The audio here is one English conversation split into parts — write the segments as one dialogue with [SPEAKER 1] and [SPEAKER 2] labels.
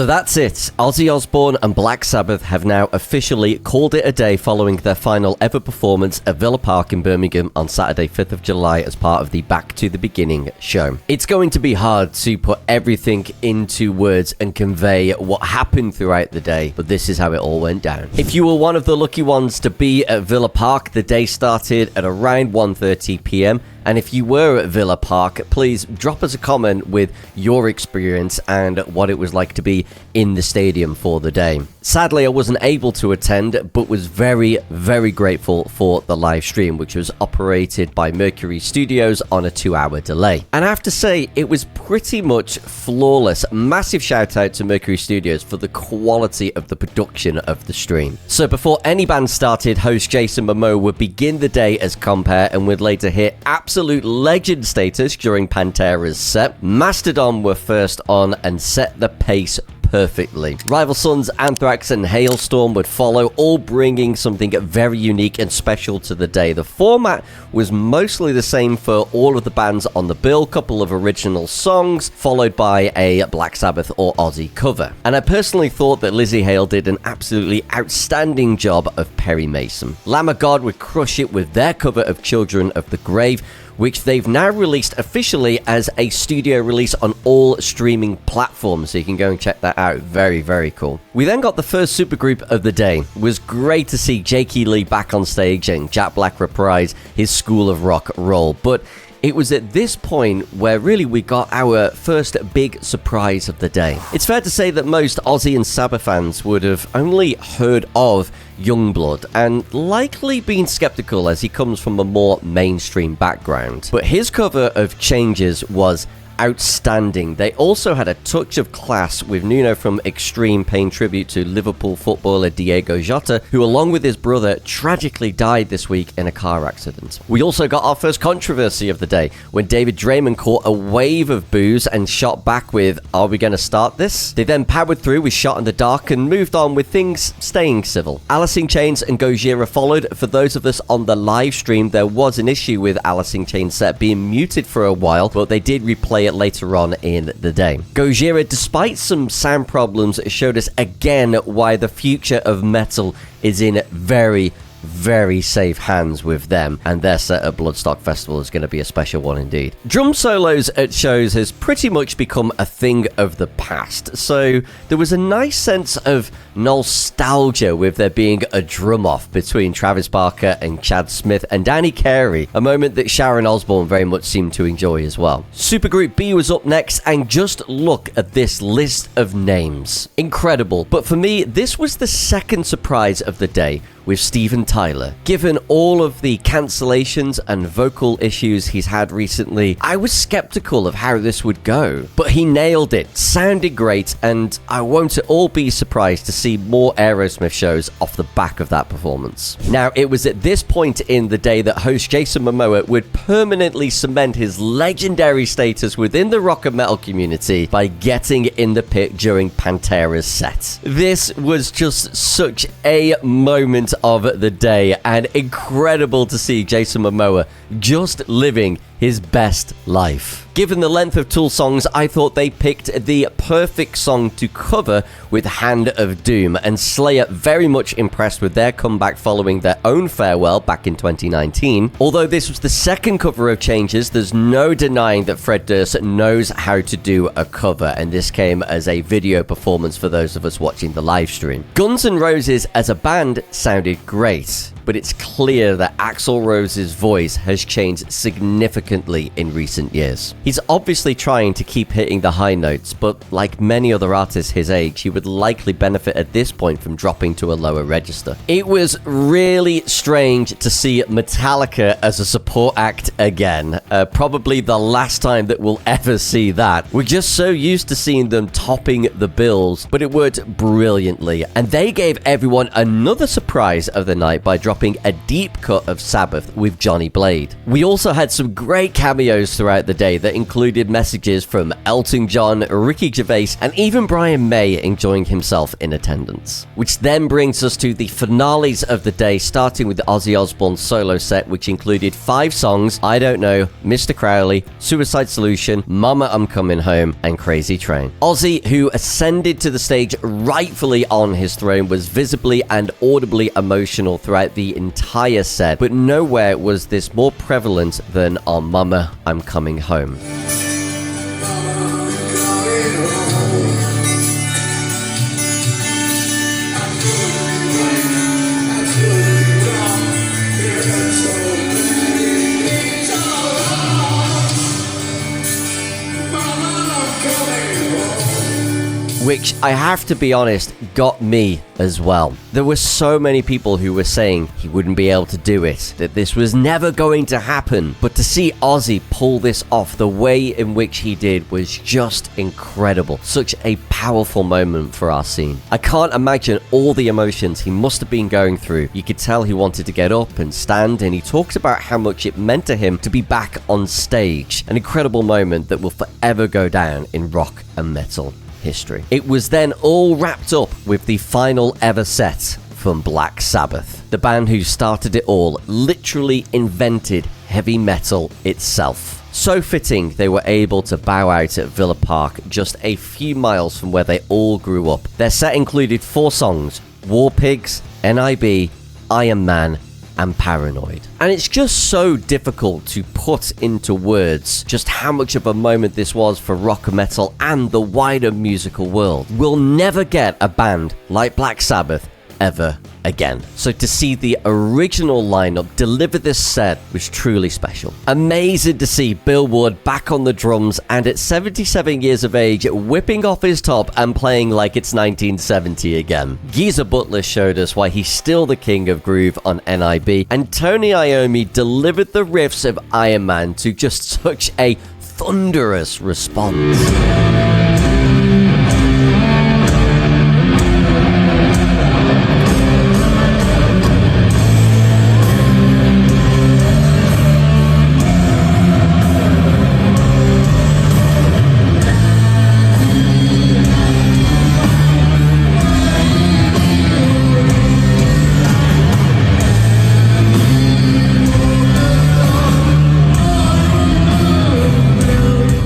[SPEAKER 1] So that's it. Ozzy Osbourne and Black Sabbath have now officially called it a day following their final ever performance at Villa Park in Birmingham on Saturday, 5th of July as part of the Back to the Beginning show. It's going to be hard to put everything into words and convey what happened throughout the day, but this is how it all went down. If you were one of the lucky ones to be at Villa Park, the day started at around 1:30 p.m. And if you were at Villa Park, please drop us a comment with your experience and what it was like to be in the stadium for the day. Sadly, I wasn't able to attend, but was very, very grateful for the live stream, which was operated by Mercury Studios on a 2-hour delay. And I have to say, it was pretty much flawless. Massive shout out to Mercury Studios for the quality of the production of the stream. So before any band started, host Jason Momoa would begin the day as compare and would later hit absolute legend status during Pantera's set. Mastodon were first on and set the pace perfectly. Rival Sons, Anthrax and Halestorm would follow, all bringing something very unique and special to the day. The format was mostly the same for all of the bands on the bill, couple of original songs, followed by a Black Sabbath or Ozzy cover. And I personally thought that Lizzie Hale did an absolutely outstanding job of Perry Mason. Lamb of God would crush it with their cover of Children of the Grave, which they've now released officially as a studio release on all streaming platforms, so you can go and check that out. Very, very cool. We then got the first supergroup of the day. It was great to see Jakey Lee back on stage and Jack Black reprise his School of Rock role, but it was at this point where really we got our first big surprise of the day. It's fair to say that most Ozzy and Sabbath fans would have only heard of Yungblud and likely been skeptical as he comes from a more mainstream background. But his cover of Changes was outstanding. They also had a touch of class with Nuno from Extreme paying tribute to Liverpool footballer Diego Jota, who along with his brother tragically died this week in a car accident. We also got our first controversy of the day when David Draymond caught a wave of boos and shot back with, "Are we going to start this?" They then powered through with Shot in the Dark and moved on with things staying civil. Alice in Chains and Gojira followed. For those of us on the live stream, there was an issue with Alice in Chains set being muted for a while, but they did replay it later on in the day. Gojira, despite some sound problems, showed us again why the future of metal is in very, very safe hands with them, and their set at Bloodstock Festival is going to be a special one indeed. Drum solos at shows has pretty much become a thing of the past, so there was a nice sense of nostalgia with there being a drum off between Travis Barker and Chad Smith and Danny Carey, a moment that Sharon Osbourne very much seemed to enjoy as well. Supergroup B was up next, and just look at this list of names. Incredible, but for me, this was the second surprise of the day, with Steven Tyler. Given all of the cancellations and vocal issues he's had recently, I was skeptical of how this would go, but he nailed it, sounded great, and I won't at all be surprised to see more Aerosmith shows off the back of that performance. Now, it was at this point in the day that host Jason Momoa would permanently cement his legendary status within the rock and metal community by getting in the pit during Pantera's set. This was just such a moment of the day, and incredible to see Jason Momoa just living his best life. Given the length of Tool songs, I thought they picked the perfect song to cover with Hand of Doom, and Slayer very much impressed with their comeback following their own farewell back in 2019. Although this was the second cover of Changes, there's no denying that Fred Durst knows how to do a cover, and this came as a video performance for those of us watching the live stream. Guns N' Roses as a band sounded great, but it's clear that Axl Rose's voice has changed significantly in recent years. He's obviously trying to keep hitting the high notes, but like many other artists his age, he would likely benefit at this point from dropping to a lower register. It was really strange to see Metallica as a support act again. Probably the last time that we'll ever see that. We're just so used to seeing them topping the bills, but it worked brilliantly, and they gave everyone another surprise of the night by dropping dropping a deep cut of Sabbath with Johnny Blade. We also had some great cameos throughout the day that included messages from Elton John, Ricky Gervais, and even Brian May enjoying himself in attendance. Which then brings us to the finales of the day, starting with the Ozzy Osbourne solo set, which included 5 songs: I Don't Know, Mr. Crowley, Suicide Solution, Mama I'm Coming Home, and Crazy Train. Ozzy, who ascended to the stage rightfully on his throne, was visibly and audibly emotional throughout the entire set, but nowhere was this more prevalent than on Mama I'm Coming Home. Which, I have to be honest, got me as well. There were so many people who were saying he wouldn't be able to do it, that this was never going to happen. But to see Ozzy pull this off the way in which he did was just incredible. Such a powerful moment for our scene. I can't imagine all the emotions he must have been going through. You could tell he wanted to get up and stand, and he talks about how much it meant to him to be back on stage. An incredible moment that will forever go down in rock and metal history. It was then all wrapped up with the final ever set from Black Sabbath. The band who started it all literally invented heavy metal itself. So fitting they were able to bow out at Villa Park, just a few miles from where they all grew up. Their set included 4 songs: War Pigs, N.I.B, Iron Man, and Paranoid. And it's just so difficult to put into words just how much of a moment this was for rock and metal and the wider musical world. We'll never get a band like Black Sabbath ever again. So to see the original lineup deliver this set was truly special. Amazing to see Bill Wood back on the drums and at 77 years of age whipping off his top and playing like it's 1970 again. Geezer Butler showed us why he's still the king of groove on N.I.B, and Tony Iommi delivered the riffs of Iron Man to just such a thunderous response.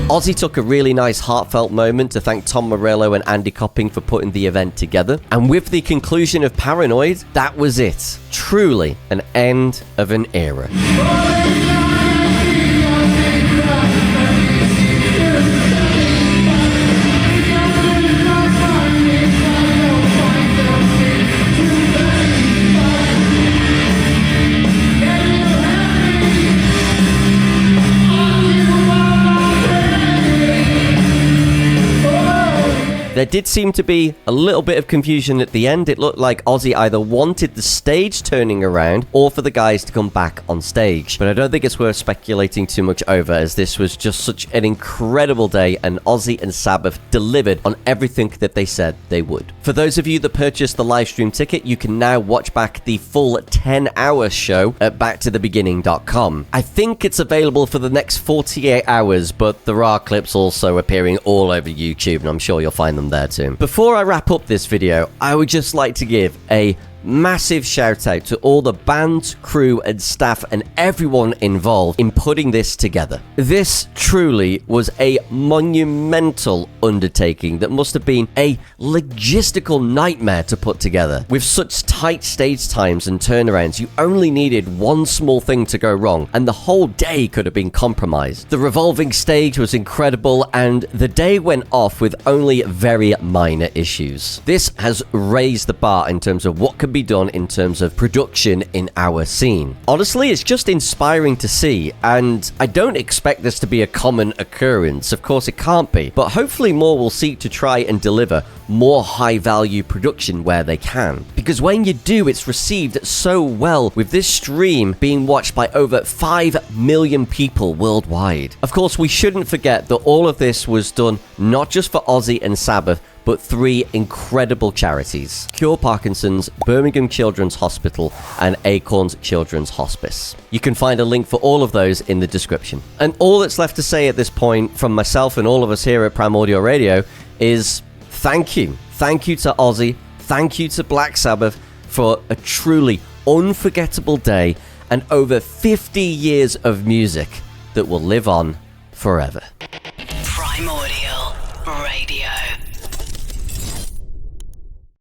[SPEAKER 1] Ozzy took a really nice heartfelt moment to thank Tom Morello and Andy Copping for putting the event together. And with the conclusion of Paranoid, that was it. Truly an end of an era. There did seem to be a little bit of confusion at the end. It looked like Ozzy either wanted the stage turning around or for the guys to come back on stage. But I don't think it's worth speculating too much over, as this was just such an incredible day and Ozzy and Sabbath delivered on everything that they said they would. For those of you that purchased the live stream ticket, you can now watch back the full 10-hour show at backtothebeginning.com. I think it's available for the next 48 hours, but there are clips also appearing all over YouTube, and I'm sure you'll find them there too. Before I wrap up this video, I would just like to give a massive shout out to all the band, crew and staff and everyone involved in putting this together. This truly was a monumental undertaking that must have been a logistical nightmare to put together. With such tight stage times and turnarounds, you only needed one small thing to go wrong and the whole day could have been compromised. The revolving stage was incredible and the day went off with only very minor issues. This has raised the bar in terms of what can be done in terms of production in our scene. Honestly, it's just inspiring to see, and I don't expect this to be a common occurrence. Of course it can't be, but hopefully more will seek to try and deliver more high value production where they can. Because when you do, it's received so well, with this stream being watched by over 5 million people worldwide. Of course, we shouldn't forget that all of this was done not just for Ozzy and Sabbath, but 3 incredible charities: Cure Parkinson's, Birmingham Children's Hospital, and Acorns Children's Hospice. You can find a link for all of those in the description. And all that's left to say at this point from myself and all of us here at Primordial Radio is thank you. Thank you to Ozzy. Thank you to Black Sabbath for a truly unforgettable day and over 50 years of music that will live on forever.
[SPEAKER 2] Primordial Radio.